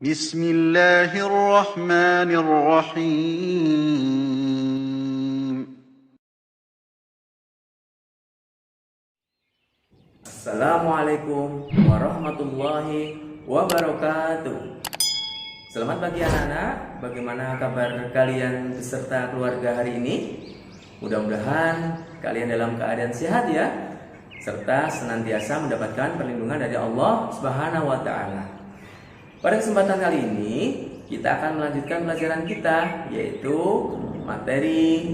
Bismillahirrahmanirrahim. Assalamualaikum warahmatullahi wabarakatuh. Selamat pagi anak-anak. Bagaimana kabar kalian beserta keluarga hari ini? Mudah-mudahan kalian dalam keadaan sehat ya, serta senantiasa mendapatkan perlindungan dari Allah Subhanahu wa taala. Pada kesempatan kali ini kita akan melanjutkan pelajaran kita, yaitu materi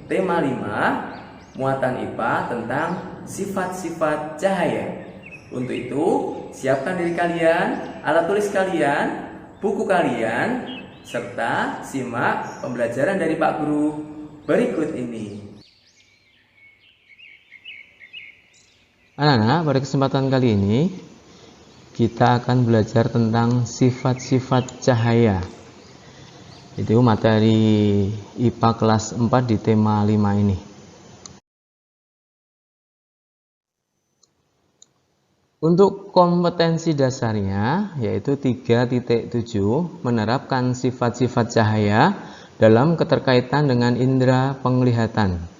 tema 5 muatan IPA tentang sifat-sifat cahaya. Untuk itu, siapkan diri kalian, alat tulis kalian, buku kalian, serta simak pembelajaran dari Pak Guru berikut ini. Anak-anak, pada kesempatan kali ini kita akan belajar tentang sifat-sifat cahaya. Itu materi IPA kelas 4 di tema 5 ini. Untuk kompetensi dasarnya yaitu 3.7 menerapkan sifat-sifat cahaya dalam keterkaitan dengan indera penglihatan.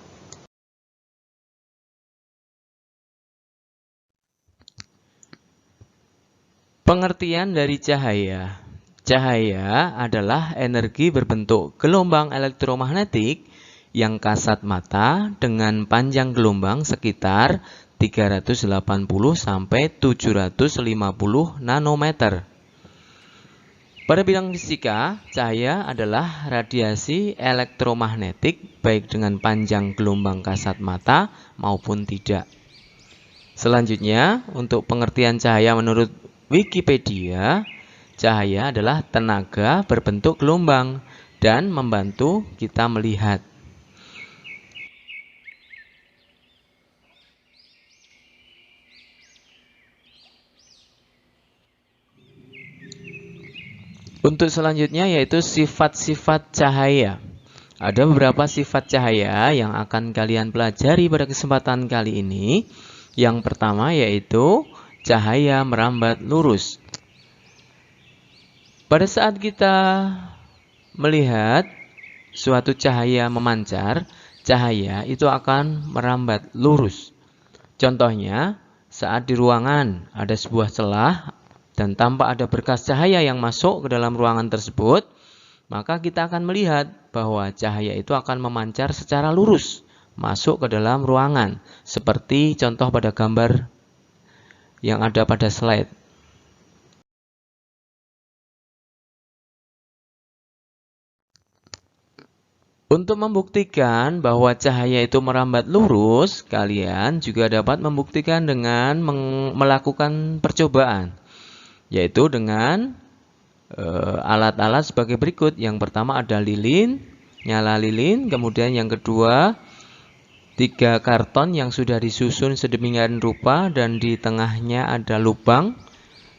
Pengertian dari cahaya. Cahaya adalah energi berbentuk gelombang elektromagnetik yang kasat mata dengan panjang gelombang sekitar 380 sampai 750 nanometer. Pada bidang fisika, cahaya adalah radiasi elektromagnetik baik dengan panjang gelombang kasat mata maupun tidak. Selanjutnya, untuk pengertian cahaya menurut Wikipedia, cahaya adalah tenaga berbentuk gelombang dan membantu kita melihat. Untuk selanjutnya yaitu sifat-sifat cahaya. Ada beberapa sifat cahaya yang akan kalian pelajari pada kesempatan kali ini. Yang pertama yaitu cahaya merambat lurus. Pada saat kita melihat suatu cahaya memancar, cahaya itu akan merambat lurus. Contohnya, saat di ruangan ada sebuah celah dan tampak ada berkas cahaya yang masuk ke dalam ruangan tersebut, maka kita akan melihat bahwa cahaya itu akan memancar secara lurus masuk ke dalam ruangan, seperti contoh pada gambar yang ada pada slide. Untuk membuktikan bahwa cahaya itu merambat lurus, kalian juga dapat membuktikan dengan melakukan percobaan, yaitu dengan alat-alat sebagai berikut. Yang pertama ada lilin, nyala lilin, kemudian yang kedua 3 karton yang sudah disusun sedemikian rupa dan di tengahnya ada lubang.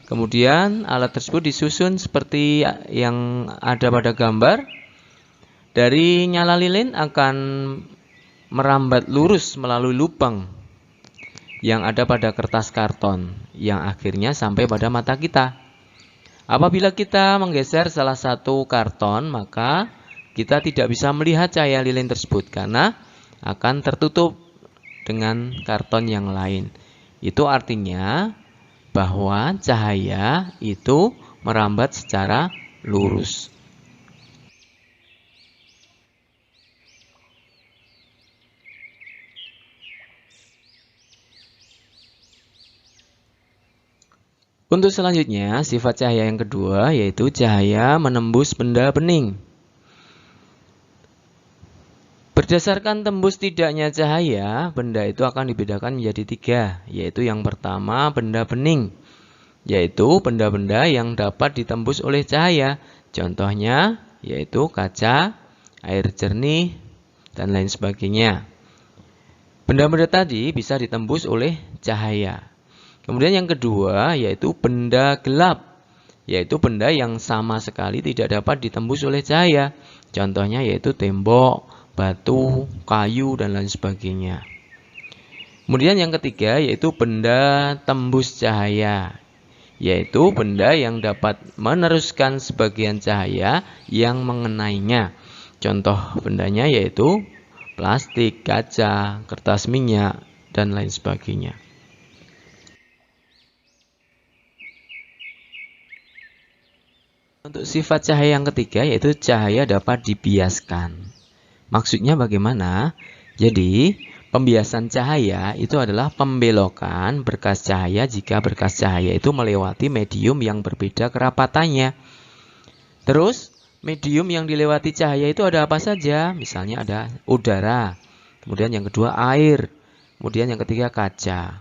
Kemudian alat tersebut disusun seperti yang ada pada gambar. Dari nyala lilin akan merambat lurus melalui lubang yang ada pada kertas karton yang akhirnya sampai pada mata kita. Apabila kita menggeser salah satu karton, maka kita tidak bisa melihat cahaya lilin tersebut karena akan tertutup dengan karton yang lain. Itu artinya bahwa cahaya itu merambat secara lurus. Untuk selanjutnya, sifat cahaya yang kedua yaitu cahaya menembus benda bening. Berdasarkan tembus tidaknya cahaya, benda itu akan dibedakan menjadi 3, yaitu yang pertama benda bening, yaitu benda-benda yang dapat ditembus oleh cahaya. Contohnya yaitu kaca, air jernih, dan lain sebagainya. Benda-benda tadi bisa ditembus oleh cahaya. Kemudian yang kedua yaitu benda gelap, yaitu benda yang sama sekali tidak dapat ditembus oleh cahaya. Contohnya yaitu tembok, batu, kayu, dan lain sebagainya. Kemudian yang ketiga yaitu benda tembus cahaya, yaitu benda yang dapat meneruskan sebagian cahaya yang mengenainya. Contoh bendanya yaitu plastik, kaca, kertas minyak, dan lain sebagainya. Untuk sifat cahaya yang ketiga yaitu cahaya dapat dibiaskan. Maksudnya bagaimana? Jadi, pembiasan cahaya itu adalah pembelokan berkas cahaya jika berkas cahaya itu melewati medium yang berbeda kerapatannya. Terus, medium yang dilewati cahaya itu ada apa saja? Misalnya ada udara, kemudian yang kedua air, kemudian yang ketiga kaca.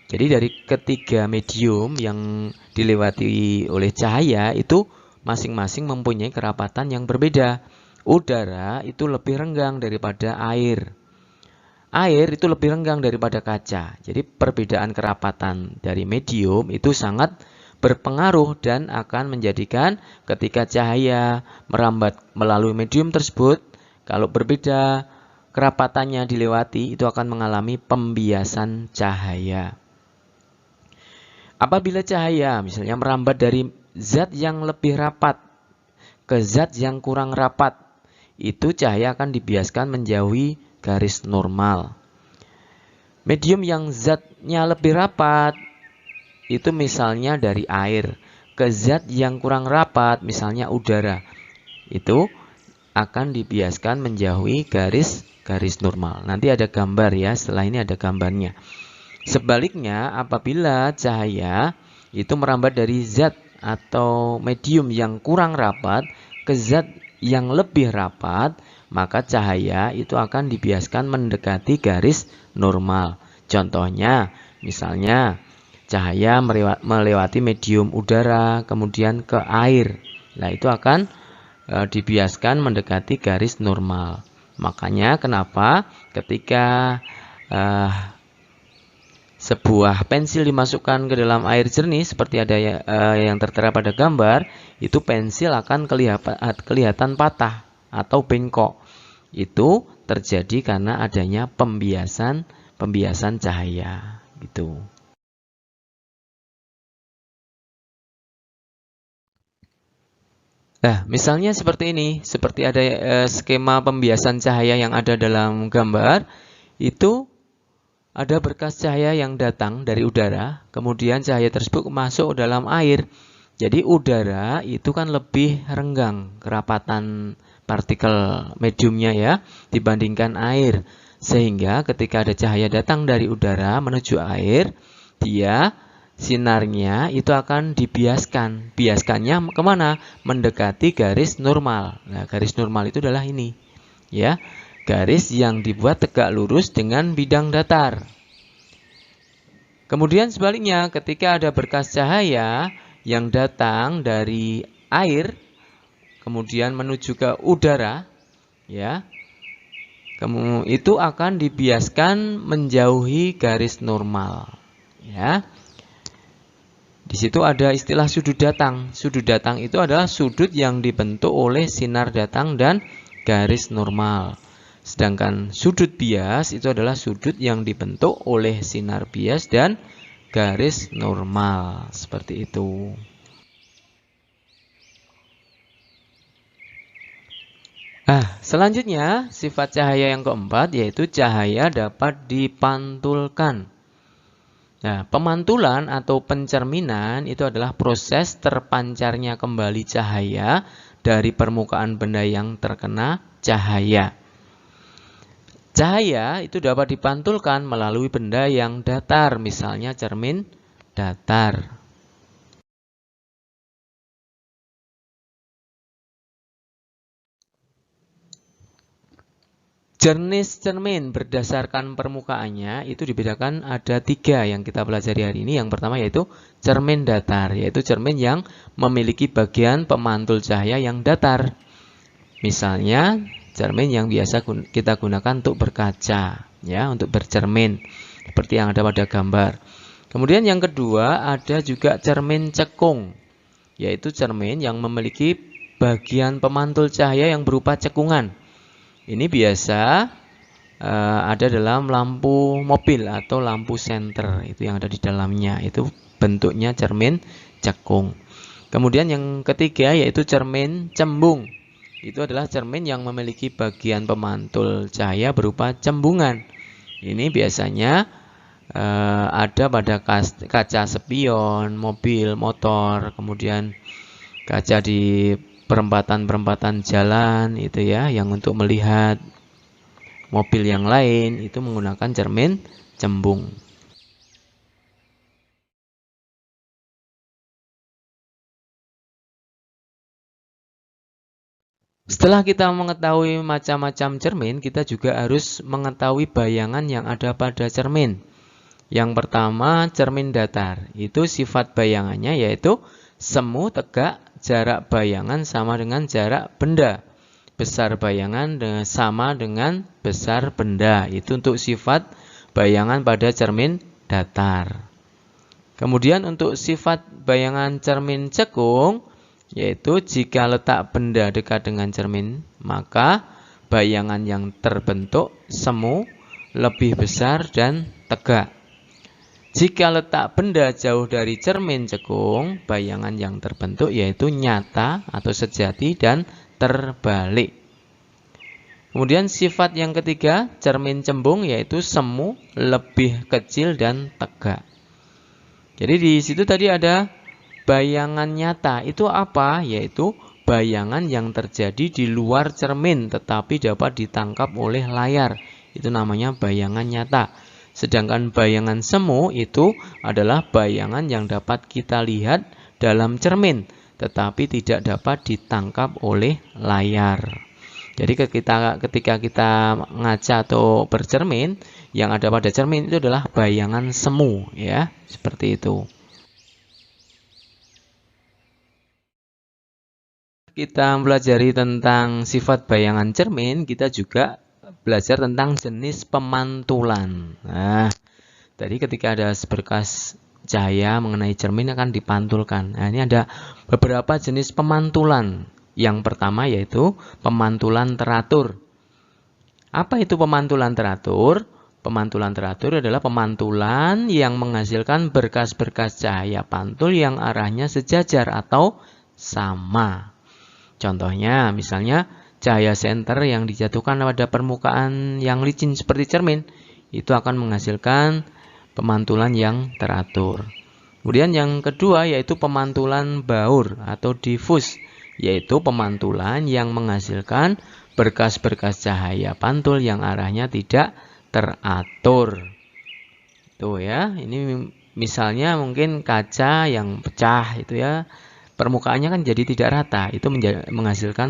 Jadi dari ketiga medium yang dilewati oleh cahaya itu masing-masing mempunyai kerapatan yang berbeda. Udara itu lebih renggang daripada air. Air itu lebih renggang daripada kaca. Jadi perbedaan kerapatan dari medium itu sangat berpengaruh dan akan menjadikan ketika cahaya merambat melalui medium tersebut, kalau berbeda kerapatannya dilewati, itu akan mengalami pembiasan cahaya. Apabila cahaya misalnya merambat dari zat yang lebih rapat ke zat yang kurang rapat, itu cahaya akan dibiaskan menjauhi garis normal. Medium yang zatnya lebih rapat itu misalnya dari air ke zat yang kurang rapat, misalnya udara, itu akan dibiaskan menjauhi garis normal. Nanti ada gambar ya, setelah ini ada gambarnya. Sebaliknya, apabila cahaya itu merambat dari zat atau medium yang kurang rapat ke zat yang lebih rapat, maka cahaya itu akan dibiaskan mendekati garis normal. Contohnya, misalnya cahaya melewati medium udara, kemudian ke air. Nah, itu akan dibiaskan mendekati garis normal. Makanya kenapa ketika sebuah pensil dimasukkan ke dalam air jernih seperti ada yang tertera pada gambar, itu pensil akan kelihatan patah atau bengkok. Itu terjadi karena adanya pembiasan cahaya gitu. Nah, misalnya seperti ini, seperti ada skema pembiasan cahaya yang ada dalam gambar, itu ada berkas cahaya yang datang dari udara, kemudian cahaya tersebut masuk dalam air. Jadi udara itu kan lebih renggang kerapatan partikel mediumnya ya dibandingkan air. Sehingga ketika ada cahaya datang dari udara menuju air, sinarnya itu akan dibiaskan. Biaskannya kemana? Mendekati garis normal. Nah, garis normal itu adalah ini. Ya. Garis yang dibuat tegak lurus dengan bidang datar. Kemudian sebaliknya, ketika ada berkas cahaya yang datang dari air, kemudian menuju ke udara, ya, itu akan dibiaskan menjauhi garis normal. Ya, di situ ada istilah sudut datang. Sudut datang itu adalah sudut yang dibentuk oleh sinar datang dan garis normal. Sedangkan sudut bias itu adalah sudut yang dibentuk oleh sinar bias dan garis normal. Seperti itu. Selanjutnya sifat cahaya yang keempat yaitu cahaya dapat dipantulkan. Nah, pemantulan atau pencerminan itu adalah proses terpancarnya kembali cahaya dari permukaan benda yang terkena cahaya. Cahaya itu dapat dipantulkan melalui benda yang datar, misalnya cermin datar. Jenis cermin berdasarkan permukaannya itu dibedakan ada 3 yang kita pelajari hari ini. Yang pertama yaitu cermin datar, yaitu cermin yang memiliki bagian pemantul cahaya yang datar. Misalnya cermin yang biasa kita gunakan untuk berkaca, ya, untuk bercermin, seperti yang ada pada gambar. Kemudian yang kedua ada juga cermin cekung, yaitu cermin yang memiliki bagian pemantul cahaya yang berupa cekungan. Ini biasa ada dalam lampu mobil atau lampu senter, itu yang ada di dalamnya, itu bentuknya cermin cekung. Kemudian yang ketiga yaitu cermin cembung. Itu adalah cermin yang memiliki bagian pemantul cahaya berupa cembungan. Ini biasanya ada pada kaca spion, mobil, motor, kemudian kaca di perempatan-perempatan jalan itu ya, yang untuk melihat mobil yang lain itu menggunakan cermin cembung. Setelah kita mengetahui macam-macam cermin, kita juga harus mengetahui bayangan yang ada pada cermin. Yang pertama, cermin datar. Itu sifat bayangannya yaitu semu tegak, jarak bayangan sama dengan jarak benda. Besar bayangan sama dengan besar benda. Itu untuk sifat bayangan pada cermin datar. Kemudian untuk sifat bayangan cermin cekung, yaitu jika letak benda dekat dengan cermin, maka bayangan yang terbentuk semu, lebih besar dan tegak. Jika letak benda jauh dari cermin cekung, bayangan yang terbentuk yaitu nyata atau sejati dan terbalik. Kemudian sifat yang ketiga, cermin cembung yaitu semu, lebih kecil dan tegak. Jadi di situ tadi ada bayangan nyata. Itu apa? Yaitu bayangan yang terjadi di luar cermin tetapi dapat ditangkap oleh layar. Itu namanya bayangan nyata. Sedangkan bayangan semu itu adalah bayangan yang dapat kita lihat dalam cermin tetapi tidak dapat ditangkap oleh layar. Jadi ketika kita ngaca atau bercermin, yang ada pada cermin itu adalah bayangan semu ya, seperti itu. Kita mempelajari tentang sifat bayangan cermin, kita juga belajar tentang jenis pemantulan. Nah, tadi ketika ada seberkas cahaya mengenai cermin akan dipantulkan. Nah, ini ada beberapa jenis pemantulan. Yang pertama yaitu pemantulan teratur. Apa itu pemantulan teratur? Pemantulan teratur adalah pemantulan yang menghasilkan berkas-berkas cahaya pantul yang arahnya sejajar atau sama. Contohnya, misalnya cahaya senter yang dijatuhkan pada permukaan yang licin seperti cermin, itu akan menghasilkan pemantulan yang teratur. Kemudian yang kedua yaitu pemantulan baur atau difus, yaitu pemantulan yang menghasilkan berkas-berkas cahaya pantul yang arahnya tidak teratur. Tuh ya, ini misalnya mungkin kaca yang pecah itu ya, permukaannya kan jadi tidak rata, itu menghasilkan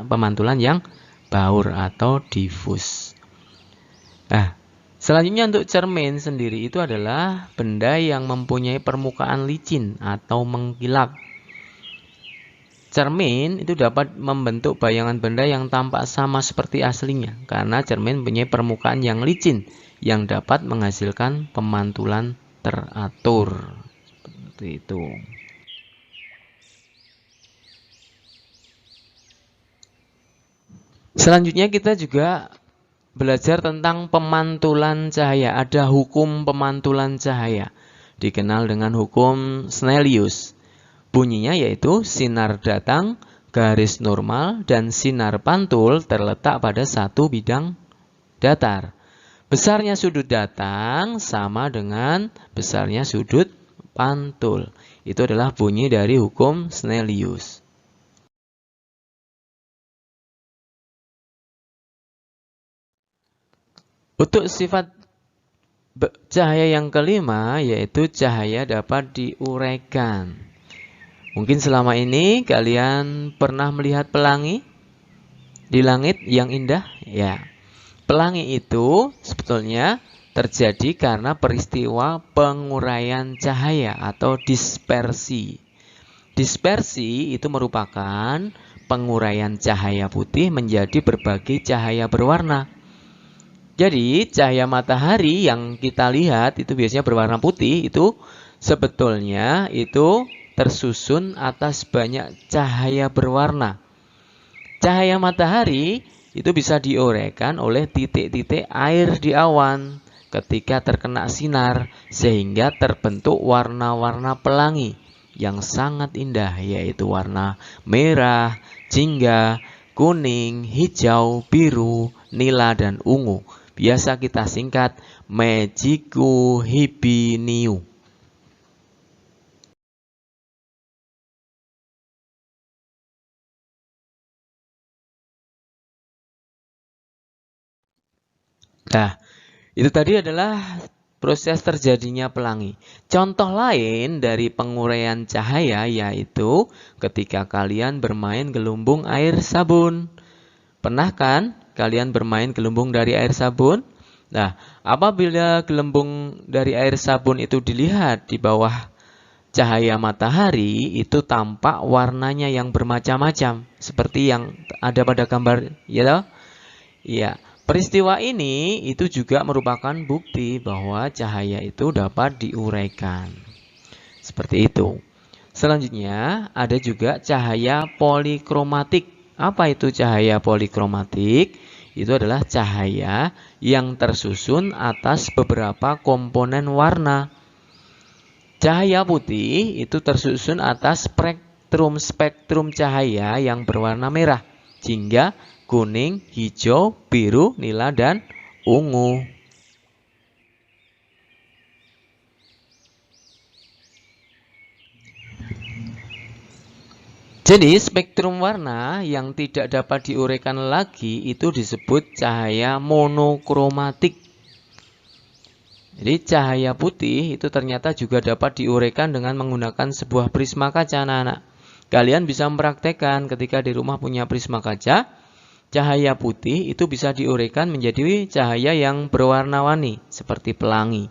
pemantulan yang baur atau difus. Nah, selanjutnya untuk cermin sendiri itu adalah benda yang mempunyai permukaan licin atau mengkilap. Cermin itu dapat membentuk bayangan benda yang tampak sama seperti aslinya karena cermin mempunyai permukaan yang licin yang dapat menghasilkan pemantulan teratur. Seperti itu. Selanjutnya kita juga belajar tentang pemantulan cahaya. Ada hukum pemantulan cahaya. Dikenal dengan hukum Snellius. Bunyinya yaitu sinar datang, garis normal, dan sinar pantul terletak pada satu bidang datar. Besarnya sudut datang sama dengan besarnya sudut pantul. Itu adalah bunyi dari hukum Snellius. Untuk sifat cahaya yang kelima yaitu cahaya dapat diuraikan. Mungkin selama ini kalian pernah melihat pelangi di langit yang indah? Ya. Pelangi itu sebetulnya terjadi karena peristiwa penguraian cahaya atau dispersi. Dispersi itu merupakan penguraian cahaya putih menjadi berbagai cahaya berwarna. Jadi cahaya matahari yang kita lihat itu biasanya berwarna putih, itu sebetulnya itu tersusun atas banyak cahaya berwarna. Cahaya matahari itu bisa diuraikan oleh titik-titik air di awan. ketika terkena sinar sehingga terbentuk warna-warna pelangi yang sangat indah, yaitu warna merah, jingga, kuning, hijau, biru, nila, dan ungu. Biasa kita singkat Magicu hibiniu. Nah, itu tadi adalah proses terjadinya pelangi. Contoh lain dari penguraian cahaya yaitu ketika kalian bermain gelembung air sabun. Pernah kan kalian bermain gelembung dari air sabun? Nah, apabila gelembung dari air sabun itu dilihat di bawah cahaya matahari, itu tampak warnanya yang bermacam-macam seperti yang ada pada gambar, ya toh? Iya. Peristiwa ini itu juga merupakan bukti bahwa cahaya itu dapat diuraikan. Seperti itu. Selanjutnya ada juga cahaya polikromatik. Apa itu cahaya polikromatik? Itu adalah cahaya yang tersusun atas beberapa komponen warna. Cahaya putih itu tersusun atas spektrum cahaya yang berwarna merah, jingga, kuning, hijau, biru, nila, dan ungu. Jadi spektrum warna yang tidak dapat diuraikan lagi itu disebut cahaya monokromatik. Jadi cahaya putih itu ternyata juga dapat diuraikan dengan menggunakan sebuah prisma kaca, anak-anak. Kalian bisa mempraktekkan ketika di rumah punya prisma kaca. Cahaya putih itu bisa diuraikan menjadi cahaya yang berwarna-warni seperti pelangi.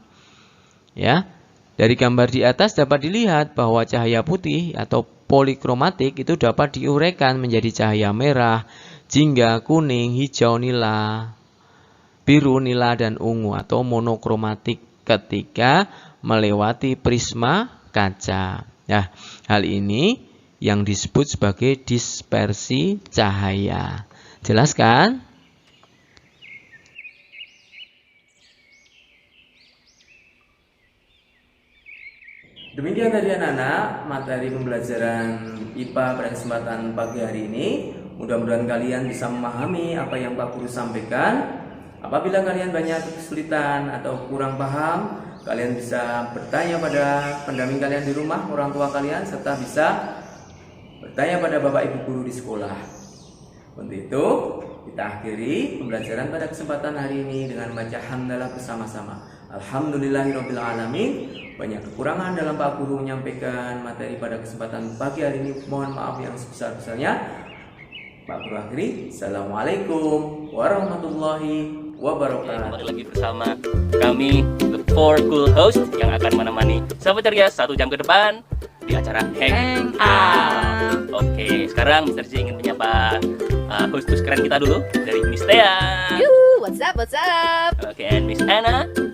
Ya. Dari gambar di atas dapat dilihat bahwa cahaya putih atau polikromatik itu dapat diuraikan menjadi cahaya merah, jingga, kuning, hijau, nila, biru, nila, dan ungu atau monokromatik ketika melewati prisma kaca. Nah, hal ini yang disebut sebagai dispersi cahaya. Jelas kan? Demikian tadi anak-anak materi pembelajaran IPA pada kesempatan pagi hari ini. Mudah-mudahan kalian bisa memahami apa yang Pak Guru sampaikan. Apabila kalian banyak kesulitan atau kurang paham, kalian bisa bertanya pada pendamping kalian di rumah, orang tua kalian, serta bisa bertanya pada Bapak Ibu guru di sekolah. Untuk itu, kita akhiri pembelajaran pada kesempatan hari ini dengan membaca hamdalah bersama-sama. Alhamdulillahirrabbilalamin. Banyak kekurangan dalam Pak Guru menyampaikan materi pada kesempatan pagi hari ini. Mohon maaf yang sebesar-besarnya. Pak Guru akhiri. Assalamualaikum warahmatullahi wabarakatuh. Kembali lagi bersama kami, the four cool host yang akan menemani sahabat ceria 1 jam ke depan di acara Hang Out. Oke, sekarang Mr. J ingin menyapa host keren kita dulu dari Miss Thea. Yuhu, what's up, what's up? Oke, and Miss Anna.